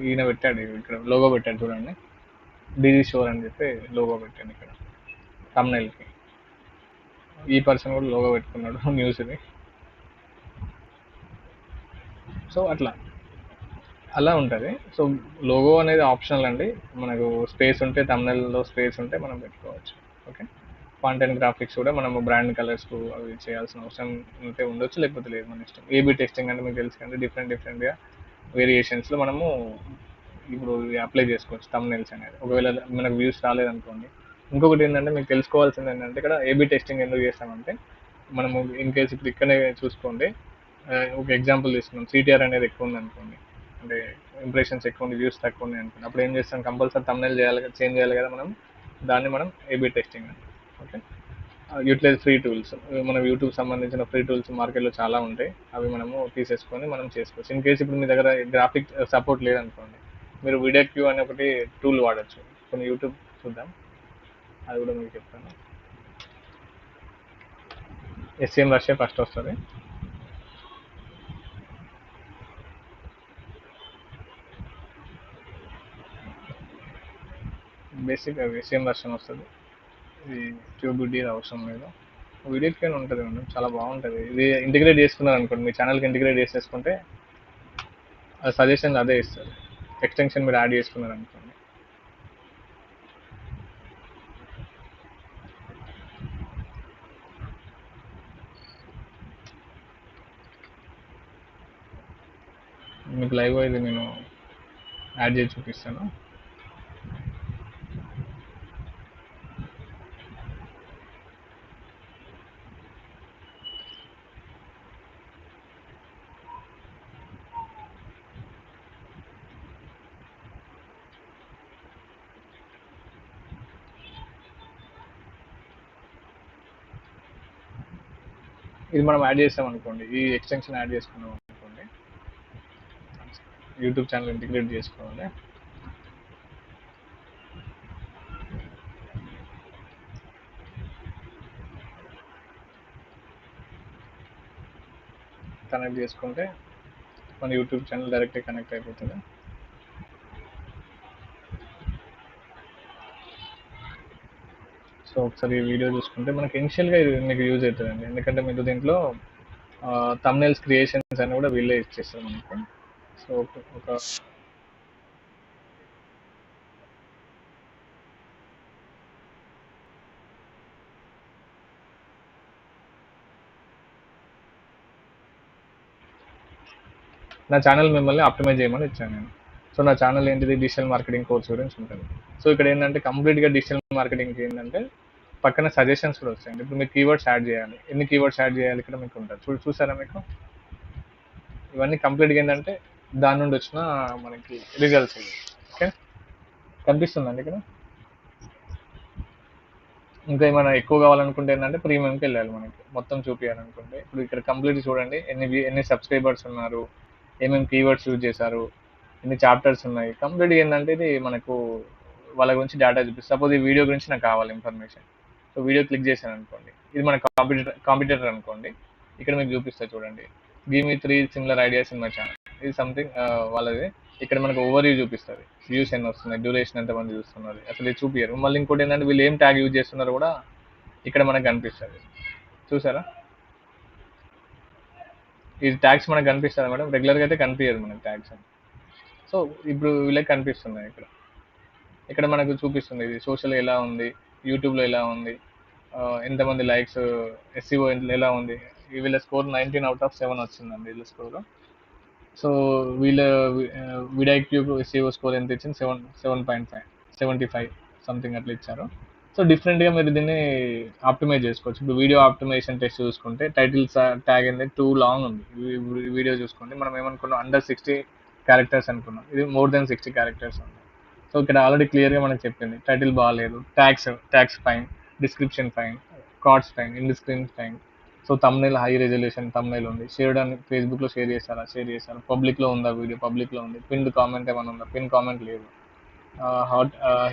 ఈయన పెట్టాడు ఇక్కడ లోగో పెట్టాడు చూడండి, డీజీ షోర్ అని చెప్పి లోగో పెట్టాడు ఇక్కడ thumbnailకి. ఈ పర్సన్ కూడా లోగో పెట్టుకున్నాడు న్యూస్ది. సో అలా ఉంటుంది. సో లోగో అనేది ఆప్షనల్ అండి. మనకు స్పేస్ ఉంటే thumbnailలో స్పేస్ ఉంటే మనం పెట్టుకోవచ్చు. ఓకే. కాంటెంట్ గ్రాఫిక్స్ కూడా మనము బ్రాండ్ కలర్స్ అవి చేయాల్సిన అవసరం ఉంటే ఉండొచ్చు, లేకపోతే లేదు, మన ఇష్టం. ఏబీ టెస్టింగ్ అంటే మీకు తెలుసు కంటే డిఫరెంట్గా వేరియేషన్స్లో మనము ఇప్పుడు అప్లై చేసుకోవచ్చు తమ్నెల్స్ అనేది. ఒకవేళ మనకు వ్యూస్ రాలేదనుకోండి. ఇంకొకటి ఏంటంటే మీకు తెలుసుకోవాల్సింది ఏంటంటే ఇక్కడ ఏబీ టెస్టింగ్ ఎందుకు చేస్తామంటే మనము ఇన్ కేస్ ఇప్పుడు ఇక్కడనే చూసుకోండి, ఒక ఎగ్జాంపుల్ తీసుకున్నాం, సిటిఆర్ అనేది ఎక్కువ ఉంది అనుకోండి, అంటే ఇంప్రెషన్స్ ఎక్కువ ఉంది, వ్యూస్ తక్కువ ఉన్నాయి అనుకోండి, అప్పుడు ఏం చేస్తాం, కంపల్సరీ తమ్నెల్ చేయాలి, చేంజ్ చేయాలి కదా మనం. దాన్ని మనం ఏబీ టెస్టింగ్ అంటాం. ఓకే, యూటిలైజ్ ఫ్రీ టూల్స్, మన యూట్యూబ్ సంబంధించిన ఫ్రీ టూల్స్ మార్కెట్లో చాలా ఉంటాయి, అవి మనము తీసేసుకొని మనం చేసుకోవచ్చు. ఇన్ కేసు ఇప్పుడు మీ దగ్గర గ్రాఫిక్ సపోర్ట్ లేదనుకోండి, మీరు వీడియో క్యూ అనే ఒకటి టూల్ వాడచ్చు. కొన్ని యూట్యూబ్ చూద్దాం, అది కూడా మీకు చెప్తాను. ఎస్సీఎం రష్యా ఫస్ట్ వస్తుంది. బేసిక్ ఎస్సీఎం వర్షన్ వస్తుంది. ఇది ట్యూబ్ అవసరం లేదు, వీడియో క్యూ ఉంటుంది మేడం, చాలా బాగుంటుంది. ఇది ఇంటిగ్రేట్ చేసుకున్నారు అనుకోండి, మీ ఛానల్కి ఇంటిగ్రేట్ చేసేసుకుంటే అది సజెషన్ అదే ఇస్తుంది. ఎక్స్టెన్షన్ మీరు యాడ్ చేసుకున్నారు అనుకోండి. మీకు లైవ్ ఇది నేను యాడ్ చేసి చూపిస్తాను. ఇది మనం యాడ్ చేసాం అనుకోండి, ఈ ఎక్స్టెన్షన్ యాడ్ చేసుకున్నాం అనుకోండి, యూట్యూబ్ ఛానల్ ఇంటిగ్రేట్ చేసుకోవాలి. కనెక్ట్ చేసుకుంటే మన యూట్యూబ్ ఛానల్ డైరెక్ట్గా కనెక్ట్ అయిపోతుంది. సో ఒకసారి ఈ వీడియో చూసుకుంటే మనకి ఇనిషియల్గా ఇది మీకు యూజ్ అవుతుందండి, ఎందుకంటే మీకు దీంట్లో థంబ్నెయిల్స్ క్రియేషన్స్ అని కూడా వీళ్ళే ఇచ్చేస్తారు మనకి. సో ఒక నా ఛానల్ మిమ్మల్ని ఆప్టిమైజ్ చేయమని ఇచ్చాను నేను. సో నా ఛానల్ ఏంటిది, డిజిటల్ మార్కెటింగ్ కోర్స్ గురించి ఉంటుంది. సో ఇక్కడ ఏంటంటే కంప్లీట్గా డిజిటల్ మార్కెటింగ్ ఏంటంటే పక్కన సజెషన్స్ కూడా వస్తాయండి. ఇప్పుడు మీకు కీవర్డ్స్ యాడ్ చేయాలి, ఎన్ని కీవర్డ్స్ యాడ్ చేయాలి ఇక్కడ మీకు ఉంటుంది. చూసారా మీకు ఇవన్నీ కంప్లీట్గా ఏంటంటే దాని నుండి వచ్చిన మనకి రిజల్ట్స్ ఇవి. ఓకే, కనిపిస్తుందండి ఇక్కడ. ఇంకా ఏమైనా ఎక్కువ కావాలనుకుంటే ఏంటంటే ప్రీమియంకి వెళ్ళాలి, మనకి మొత్తం చూపించాలనుకుంటే. ఇప్పుడు ఇక్కడ కంప్లీట్ చూడండి, ఎన్ని సబ్స్క్రైబర్స్ ఉన్నారు, ఏమేమి కీవర్డ్స్ యూజ్ చేశారు, ఎన్ని చాప్టర్స్ ఉన్నాయి. కంప్లీట్గా ఏంటంటే ఇది మనకు వాళ్ళ గురించి డేటా చూపిస్తుంది. సపోజ్ ఈ వీడియో గురించి నాకు కావాలి ఇన్ఫర్మేషన్, సో వీడియో క్లిక్ చేశాను అనుకోండి, ఇది మన కాంపిటేటర్ అనుకోండి, ఇక్కడ మీకు చూపిస్తుంది చూడండి, give me 3 similar ideas in my channel. ఇది సంథింగ్ వాళ్ళది. ఇక్కడ మనకు ఓవర్ వ్యూ చూపిస్తుంది, వ్యూస్ ఎన్ని వస్తున్నాయి, డ్యూరేషన్ ఎంతమంది చూస్తున్నారు, అసలు ఇది చూపించారు. మళ్ళీ ఇంకోటి ఏంటంటే వీళ్ళు ఏం ట్యాగ్ యూజ్ చేస్తున్నారో కూడా ఇక్కడ మనకు కనిపిస్తుంది. చూసారా, ఈ ట్యాగ్స్ మనకు కనిపిస్తుంది మేడం, రెగ్యులర్గా అయితే కనిపించదు మనకి ట్యాగ్స్ అని. సో ఇప్పుడు వీళ్ళకి కనిపిస్తున్నాయి ఇక్కడ. ఇక్కడ మనకు చూపిస్తుంది ఇది సోషల్ ఎలా ఉంది, యూట్యూబ్లో ఎలా ఉంది, ఎంతమంది లైక్స్, ఎస్సీఓ ఎలా ఉంది. వీళ్ళ స్కోర్ 19/7 వచ్చిందండి వీళ్ళ స్కోర్. సో వీళ్ళ విడైక్యూబ్ ఎస్సీఓ స్కోర్ ఎంత ఇచ్చింది, 7.5 సంథింగ్ అట్లా ఇచ్చారు. సో డిఫరెంట్గా మీరు దీన్ని ఆప్టిమైజ్ చేసుకోవచ్చు. ఇప్పుడు వీడియో ఆప్టిమైజేషన్ టెస్ట్ చూసుకుంటే టైటిల్ ట్యాగ్ అనేది టూ లాంగ్ ఉంది. వీడియో చూసుకుంటే మనం ఏమనుకున్నాం, అండర్ 60 క్యారెక్టర్స్ అనుకున్నాం, ఇది మోర్ దెన్ 60 క్యారెక్టర్స్ ఉంది. సో ఇక్కడ ఆల్రెడీ క్లియర్గా మనకు చెప్పింది, టైటిల్ బాగాలేదు, tags fine, description fine, cards fine, end screen fine. So thumbnail high resolution thumbnail ఉంది, షేర్ అని ఫేస్బుక్లో షేర్ చేశారు, పబ్లిక్లో ఉందా వీడియో, పబ్లిక్లో ఉంది, పిన్ కామెంట్ ఏమైనా ఉందా, పిన్ కామెంట్ లేదు,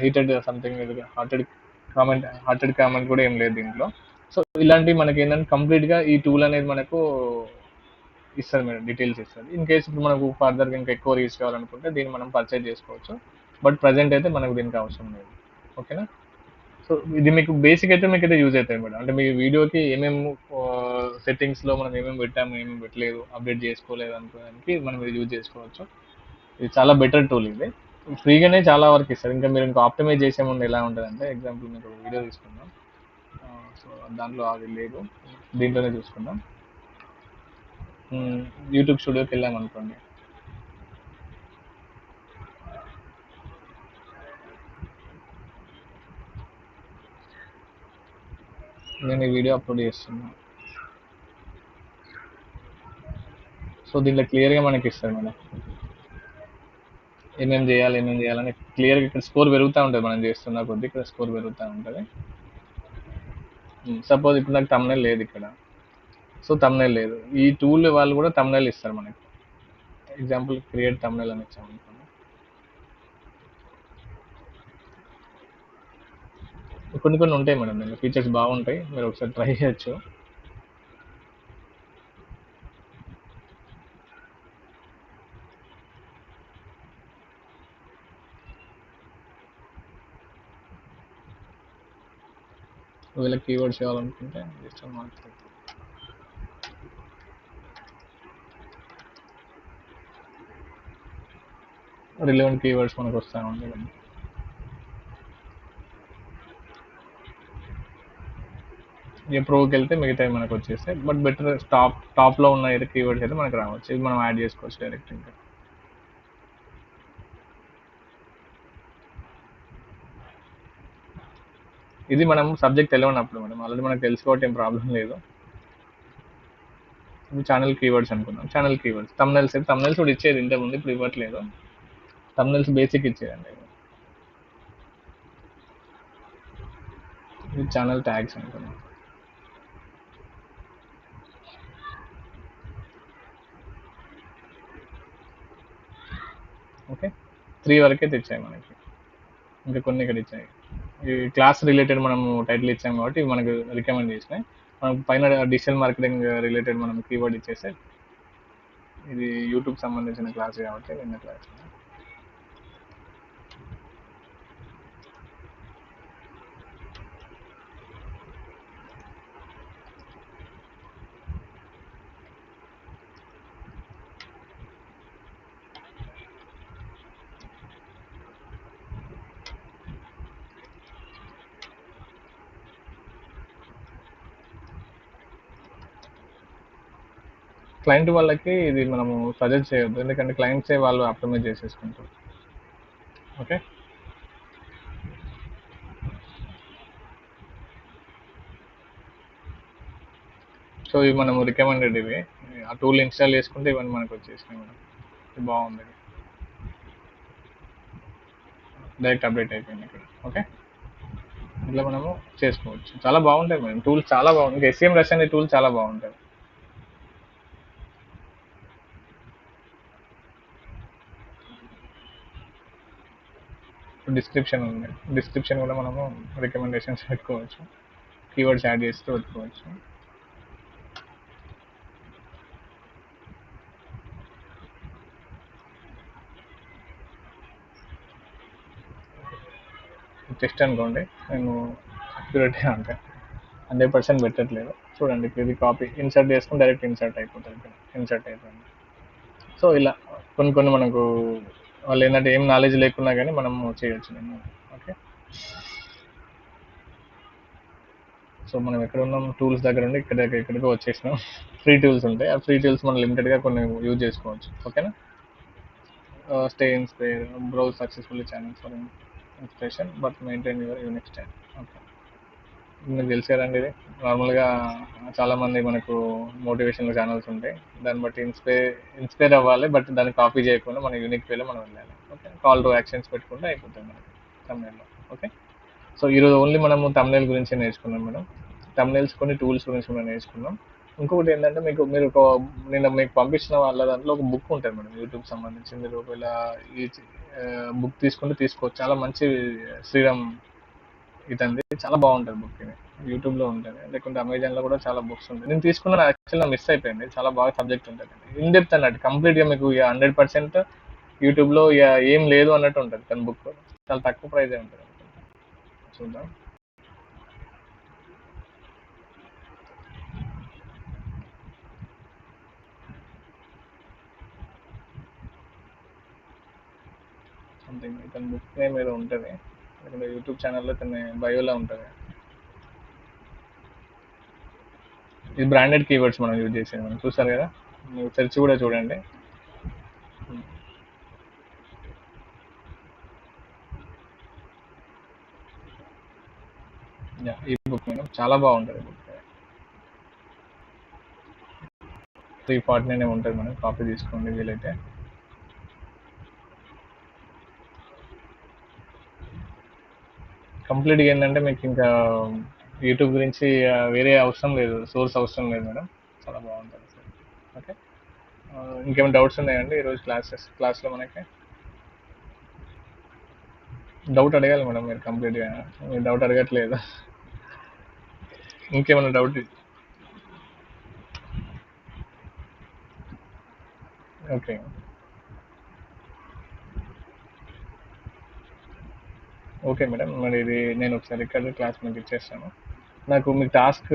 హీటెడ్ సంథింగ్ హార్టెడ్ కామెంట్ కూడా ఏం లేదు దీంట్లో. సో ఇలాంటివి మనకి ఏంటంటే కంప్లీట్గా ఈ టూల్ అనేది మనకు ఇస్తుంది మేడం, డీటెయిల్స్ ఇస్తుంది. ఇన్ కేసు ఇప్పుడు మనకు ఫర్దర్గా ఇంకా ఎక్కువ రీచ్ కావాలనుకుంటే దీన్ని మనం పర్చేజ్ చేసుకోవచ్చు, బట్ ప్రజెంట్ అయితే మనకు దీనికి అవసరం లేదు. ఓకేనా, సో ఇది మీకు బేసిక్ అయితే మీకు అయితే యూజ్ అవుతాయి మేడం. అంటే మీ వీడియోకి ఏమేమి సెట్టింగ్స్లో మనం ఏమేమి పెట్టాము, ఏమేమి పెట్టలేదు, అప్డేట్ చేసుకోలేదు అనుకోవడానికి మనం ఇది యూజ్ చేసుకోవచ్చు. ఇది చాలా బెటర్ టూల్. ఇది ఫ్రీగానే చాలా వరకు ఇస్తారు. ఇంకా మీరు ఇంకా ఆప్టిమైజ్ చేసే ముందు ఎలా ఉంటుంది అంటే, ఎగ్జాంపుల్ మీకు వీడియో తీసుకుందాం, సో దాంట్లో అది లేదు, దీంట్లోనే చూసుకుందాం. యూట్యూబ్ స్టూడియోకి వెళ్ళాం అనుకోండి. నేను ఈ వీడియో అప్లోడ్ చేస్తున్నాను. సో దీంట్లో క్లియర్గా మనకి ఇస్తారు మేడం, ఏమేమి చేయాలని క్లియర్గా. ఇక్కడ స్కోర్ పెరుగుతూ ఉంటుంది, మనం చేస్తున్న కొద్ది ఇక్కడ స్కోర్ పెరుగుతూ ఉంటుంది. సపోజ్ ఇప్పుడు నాకు తమ్నైల్ లేదు ఇక్కడ, సో తమ్నైల్ లేదు. ఈ టూల్ వాళ్ళు కూడా తమ్నైల్ ఇస్తారు మనకి. ఎగ్జాంపుల్ క్రియేట్ తమ్నైల్ అని ఇచ్చాం అనుకోండి. కొన్ని కొన్ని ఉంటాయి మేడం, దీనిలో ఫీచర్స్ బాగుంటాయి, మీరు ఒకసారి ట్రై చేయొచ్చు. ఒకవేళ కీవర్డ్స్ కావాలనుకుంటే జస్ట్ మార్కెట్ రిలవెంట్ కీవర్డ్స్ మనకు వస్తూ ఉంటాయి. ఏ ప్రోకి వెళ్తే మిగతాయి మనకు వచ్చేస్తాయి, బట్ బెటర్ టాప్లో ఉన్న ఏదో కీవర్డ్స్ అయితే మనకు రావచ్చు. ఇది మనం యాడ్ చేసుకోవచ్చు డైరెక్ట్. ఇంకా ఇది మనం సబ్జెక్ట్ తెలియనప్పుడు మేడం, ఆల్రెడీ మనకు తెలుసుకోవటం ఏం ప్రాబ్లం లేదు. ఇప్పుడు ఛానల్ కీవర్డ్స్ అనుకుందాం. ఛానల్ కీవర్డ్స్ తమ్నైల్స్ అయితే తమ్నైల్స్ కూడా ఇచ్చేది ఇంతకుముందు, ఇప్పుడు ఇవ్వట్లేదు. తమ్నైల్స్ బేసిక్ ఇచ్చేదండి. ఇది ఛానల్ ట్యాగ్స్ అనుకుందాం. ఓకే, 3 వరకే తెచ్చాయి మనకి, ఇంకా కొన్ని ఇక్కడ ఇచ్చాయి. ఈ క్లాస్ రిలేటెడ్ మనము టైటిల్ ఇచ్చాం కాబట్టి ఇవి మనకు రికమెండ్ చేసినాయి. మనం పైన డిజిటల్ మార్కెటింగ్ రిలేటెడ్ మనం కీవర్డ్ ఇచ్చేస్తే, ఇది యూట్యూబ్ సంబంధించిన క్లాస్ కాబట్టి నిన్న క్లాస్. క్లయింట్ వాళ్ళకి ఇది మనము సజెస్ట్ చేయొద్దు, ఎందుకంటే క్లయింట్సే వాళ్ళు ఆప్టిమైజ్ చేసేసుకుంటారు. ఓకే, సో ఇవి మనము రికమెండెడ్. ఇవి ఆ టూల్ ఇన్స్టాల్ చేసుకుంటే ఇవన్నీ మనకు వచ్చేసినాయి మేడం. ఇది బాగుంది, డైరెక్ట్ అప్డేట్ అయిపోయింది ఇక్కడ. ఓకే, ఇట్లా మనము చేసుకోవచ్చు. చాలా బాగుంటాయి మేడం టూల్స్, చాలా బాగుంది. ఎస్ఎం రష్ అనే టూల్ చాలా బాగుంటుంది. డిస్క్రిప్షన్ ఉంది, డిస్క్రిప్షన్ కూడా మనము రికమెండేషన్స్ పెట్టుకోవచ్చు, కీవర్డ్స్ యాడ్ చేస్తూ పెట్టుకోవచ్చు. టెస్ట్ అనుకోండి, నేను అక్యురేట్గా అంటే 100% పెట్టట్లేదు. చూడండి ఇది కాపీ ఇన్సర్ట్ చేసుకుని డైరెక్ట్ ఇన్సర్ట్ అయిపోతుంది, ఇక్కడ ఇన్సర్ట్ అయిపోయింది. సో ఇలా కొన్ని కొన్ని మనకు వాళ్ళు ఏంటంటే ఏం నాలెడ్జ్ లేకున్నా కానీ మనం చేయొచ్చు నేను. ఓకే, సో మనం ఎక్కడ ఉన్నాం, టూల్స్ దగ్గర ఉండి ఇక్కడికి వచ్చేసినాం. ఫ్రీ టూల్స్ ఉంటాయి, ఆ ఫ్రీ టూల్స్ మనం లిమిటెడ్గా కొన్ని యూజ్ చేసుకోవచ్చు. ఓకేనా, stay inspire, browse successfully channels for inspiration but maintain your unique style. Okay, మీకు తెలుసు కదండి ఇది. నార్మల్గా చాలామంది మనకు మోటివేషనల్ ఛానల్స్ ఉంటాయి, దాన్ని బట్టి ఇన్స్పైర్ అవ్వాలి, బట్ దాన్ని కాపీ చేయకుండా మన యూనిక్ వేలో మనం వెళ్ళాలి. ఓకే, కాల్ టు యాక్షన్స్ పెట్టుకుంటే అయిపోతుంది మనకి తమిళలో. ఓకే, సో ఈరోజు ఓన్లీ మనము తమిళ గురించి నేర్చుకున్నాం మేడం. తమిళస్ కొన్ని టూల్స్ గురించి మనం నేర్చుకున్నాం. ఇంకొకటి ఏంటంటే మీరు ఒక నిన్న మీకు పంపించిన వాళ్ళ దాంట్లో ఒక బుక్ ఉంటుంది మేడం, యూట్యూబ్ సంబంధించి. మీరు ఒకవేళ ఈ బుక్ తీసుకుంటే తీసుకోవచ్చు, చాలా మంచి శ్రీరామ్ ఇదండి, చాలా బాగుంటుంది బుక్. ఇది యూట్యూబ్లో ఉంటుంది, లేకుంటే అమెజాన్లో కూడా చాలా బుక్స్ ఉంటాయి. నేను తీసుకున్నాను, యాక్చువల్గా మిస్ అయిపోయింది. చాలా బాగా సబ్జెక్ట్ ఉంటుంది, ఇన్ డెప్త్ అన్నట్టు, కంప్లీట్గా మీకు 100% యూట్యూబ్లో ఏం లేదు అన్నట్టు ఉంటుంది. కానీ బుక్ చాలా తక్కువ ప్రైజే ఉంటుంది. చూద్దాం. సంథింగ్ ఇతని బుక్ నేమ్ ఏదో ఉంటుంది, లేకుంటే యూట్యూబ్ ఛానల్లో ఇతని బయోలో ఉంటుంది. ఇది బ్రాండెడ్ కీవర్డ్స్ మనం యూజ్ చేసేది, మనం చూసారు కదా, మీరు సెర్చ్ కూడా చూడండి. ఈ బుక్ మేడం చాలా బాగుంటుంది బుక్. 349 ఉంటుంది మేడం, కాపీ తీసుకోండి వీలైతే. కంప్లీట్గా ఏంటంటే మీకు ఇంకా యూట్యూబ్ గురించి వేరే అవసరం లేదు, సోర్స్ అవసరం లేదు మేడం, చాలా బాగుంటుంది సార్. ఓకే, ఇంకేమైనా డౌట్స్ ఉన్నాయండి ఈరోజు క్లాస్లో మనకి? డౌట్ అడగాలి మేడం మీరు కంప్లీట్గా, మీరు డౌట్ అడగట్లేదు. ఇంకేమైనా డౌట్? ఓకే ఓకే మేడం, మరి ఇది నేను ఒకసారి రికార్డెడ్ క్లాస్ మీకు ఇచ్చేస్తాను. నాకు మీకు టాస్క్